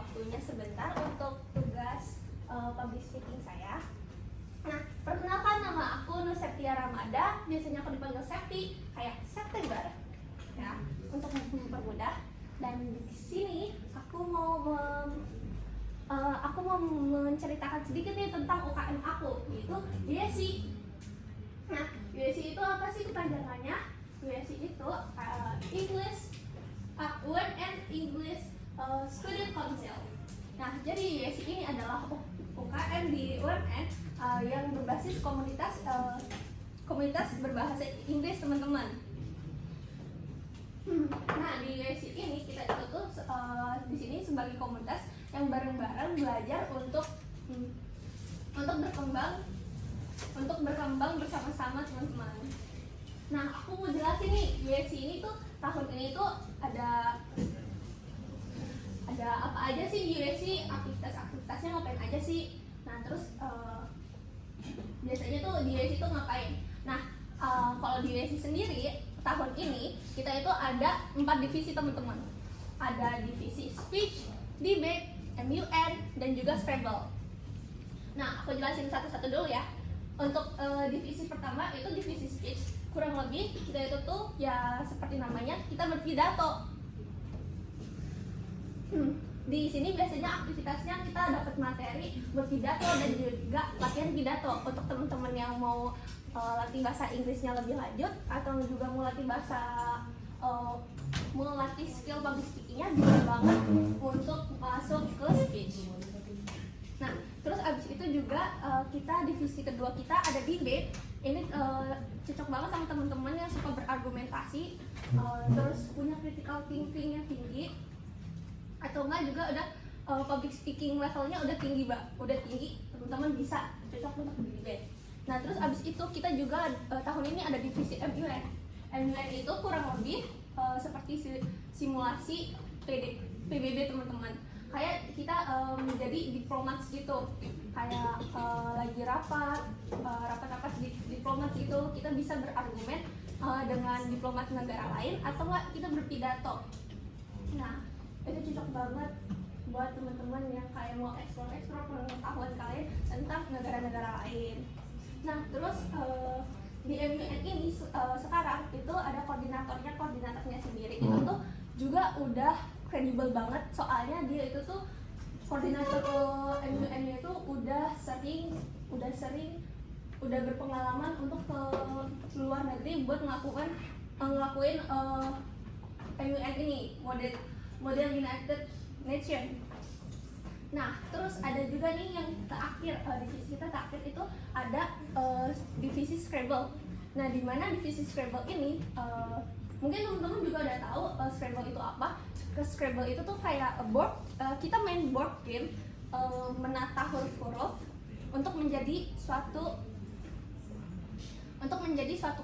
waktunya sebentar untuk tugas public speaking saya. Nah, perkenalkan, nama aku Nur Septia Ramada, biasanya aku dipanggil Septi, kayak September, ya, untuk mempermudah. Dan di sini aku mau menceritakan sedikit nih tentang UKM aku, yaitu USC. Nah, USC itu apa sih kepanjangannya? USC itu UNN English Student Council. Nah, jadi USC ini adalah UKM di UNN yang berbasis komunitas berbahasa Inggris, teman-teman. Nah, di USC ini kita itu tuh di sini sebagai komunitas yang bareng-bareng belajar untuk berkembang bersama-sama, teman-teman. Nah, aku mau jelasin nih, USC ini tuh tahun ini tuh ada apa aja sih di USC, aktivitasnya ngapain aja sih. Nah, terus biasanya tuh di USC tuh ngapain. Nah, kalau di USC sendiri tahun ini kita itu ada 4 divisi, teman-teman. Ada divisi speech, debate, MUN, dan juga Scrabble. Nah, aku jelasin satu-satu dulu ya. Untuk divisi pertama itu divisi speech. Kurang lebih kita itu tuh ya seperti namanya, kita berpidato. Di sini biasanya aktivitasnya kita dapat materi berpidato dan juga latihan pidato. Untuk teman-teman yang mau latih bahasa Inggrisnya lebih lanjut atau juga mau latih skill public speakingnya, bisa banget untuk masuk ke speech. Nah, terus abis itu juga kita divisi kedua kita ada debate. Ini cocok banget sama teman-teman yang suka berargumentasi, terus punya critical thinking yang tinggi, atau enggak juga udah public speaking levelnya udah tinggi, teman-teman bisa cocok untuk debate. Nah, terus abis itu kita juga tahun ini ada divisi MUN. MUN itu kurang lebih seperti simulasi PBB, teman-teman. Kayak kita menjadi diplomat gitu, kayak lagi rapat diplomat gitu, kita bisa berargumen dengan diplomat negara lain atau enggak kita berpidato. Nah, itu cocok banget buat teman-teman yang kayak mau eksplor pengetahuan kalian tentang negara-negara lain. Nah, terus di MUN ini sekarang itu ada koordinatornya sendiri. Itu tuh juga udah kredibel banget, soalnya dia itu tuh koordinator MUN itu udah berpengalaman untuk ke luar negeri buat ngelakuin MUN ini, model United Nations. Nah, terus ada juga nih yang terakhir, divisi kita terakhir itu ada divisi Scrabble. Nah, di mana divisi Scrabble ini mungkin teman-teman juga udah tahu Scrabble itu apa. Scrabble itu tuh kayak board, kita main board game menata huruf-huruf untuk menjadi suatu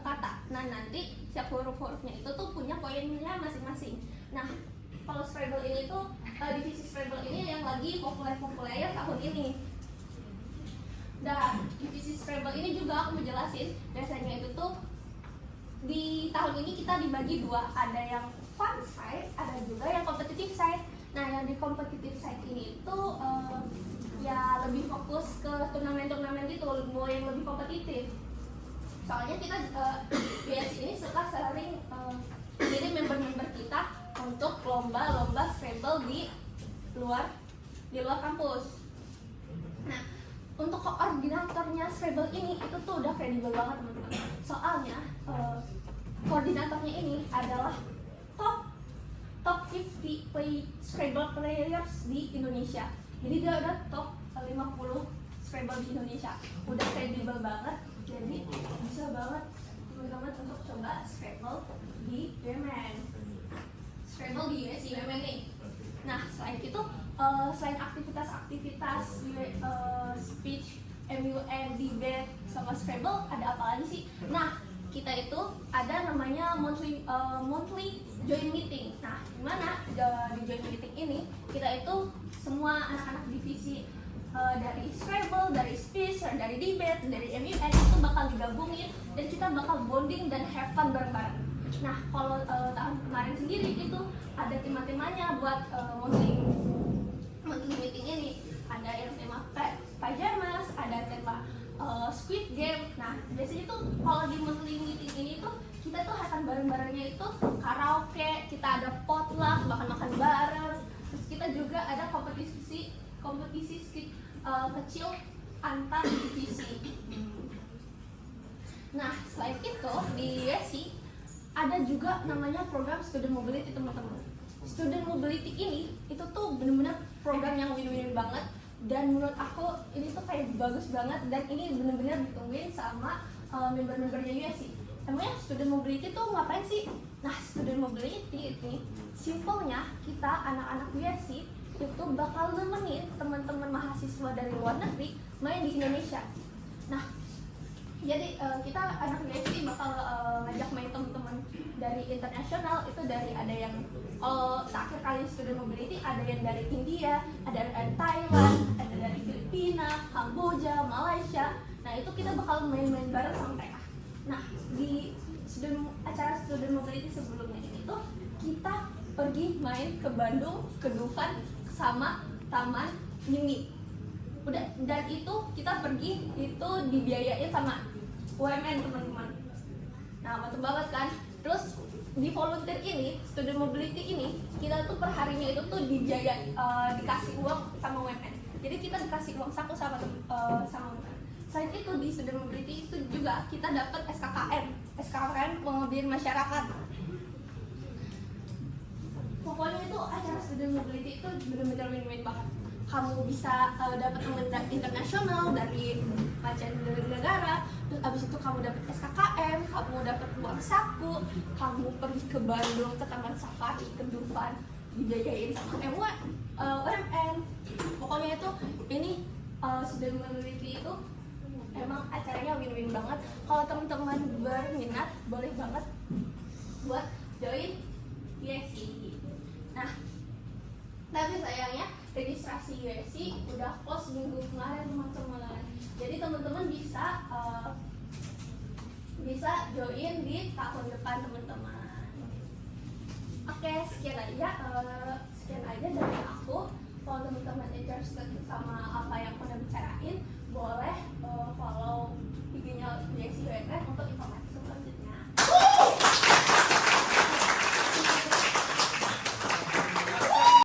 kata. Nah, nanti setiap huruf-hurufnya itu tuh punya poinnya masing-masing. Nah, kalau Scrabble ini tuh divisi Scrabble ini yang lagi populer tahun ini. Dan divisi Scrabble ini juga aku mau jelasin, biasanya itu tuh di tahun ini kita dibagi dua, ada yang fun side, ada juga yang competitive side. Nah, yang di competitive side ini tuh ya lebih fokus ke turnamen gitu, mau yang lebih kompetitif. Soalnya kita BS ini suka sering kirim member-member kita untuk lomba Scrabble di luar kampus. Nah, untuk koordinatornya Scrabble ini itu tuh udah kredibel banget, teman-teman. Soalnya koordinatornya ini adalah top 50 Scrabble players di Indonesia. Jadi dia udah top 50 Scrabble di Indonesia. Udah kredibel banget. Jadi bisa banget teman-teman untuk coba Scrabble di UMN. Scrabble di USC UMN nih. Nah, selain itu, selain aktivitas speech, MUN, debate, sama Scrabble, ada apa lagi sih? Nah, kita itu ada namanya monthly joint meeting. Nah, gimana di joint meeting ini kita itu semua anak-anak divisi dari Scrabble, dari speech, dari debate, dari MUN itu bakal digabungin dan kita bakal bonding dan have fun bareng-bareng. Nah, kalau tahun kemarin sendiri itu ada tema-temanya buat monthly meeting ini ada yang tema pajamas, ada tema Squid Game. Nah biasanya tuh kalau di monthly meeting ini tuh kita tuh akan bareng-barengnya itu karaoke, kita ada potluck, makan-makan bareng. Terus kita juga ada kompetisi kecil antar divisi. Nah selain itu di USC ada juga namanya program student mobility teman-teman. Student mobility ini itu tuh benar-benar program yang win-win banget, dan menurut aku ini tuh kayak bagus banget, dan ini benar-benar ditungguin sama member-membernya USC. Emangnya student mobility tuh ngapain sih? Nah student mobility ini simpelnya kita anak-anak USC itu bakal nemenin teman-teman mahasiswa dari luar negeri main di Indonesia. Nah jadi kita anak USC bakal ngajak main teman-teman dari internasional, itu dari ada yang terakhir kali student mobility ada yang dari India, ada dari Thailand, ada dari Filipina, Kamboja, Malaysia. Nah itu kita bakal main-main bareng sama mereka. Nah di acara student mobility sebelumnya ini tuh kita pergi main ke Bandung, ke Dufan, sama Taman Mini. Udah, dan itu kita pergi itu dibiayain sama UMN teman-teman. Nah mantap banget kan. Terus di volunteer ini, student mobility ini, kita tuh perharinya itu tuh dikasih uang sama UMN. Jadi kita dikasih uang saku sama UMN. Selain itu di student mobility itu juga kita dapat SKKM pengabdian masyarakat. Pokoknya itu acara student mobility itu benar-benar win-win banget. Kamu bisa dapat teman internasional dari macam negara, terus abis itu kamu dapat SKKM, kamu dapat uang saku, kamu pergi ke Bandung ke Taman Safari, ke Dufan, dibiayain sama UMN. Pokoknya itu ini student mobility itu emang acaranya win-win banget. Kalau teman-teman berminat boleh banget buat join USC. Nah tapi sayangnya registrasi USC udah close minggu kemarin teman-teman. Jadi teman-teman bisa join di tahun depan teman-teman. Oke, sekian aja dari aku. Kalau teman-teman interested sama apa yang aku udah bicarain, boleh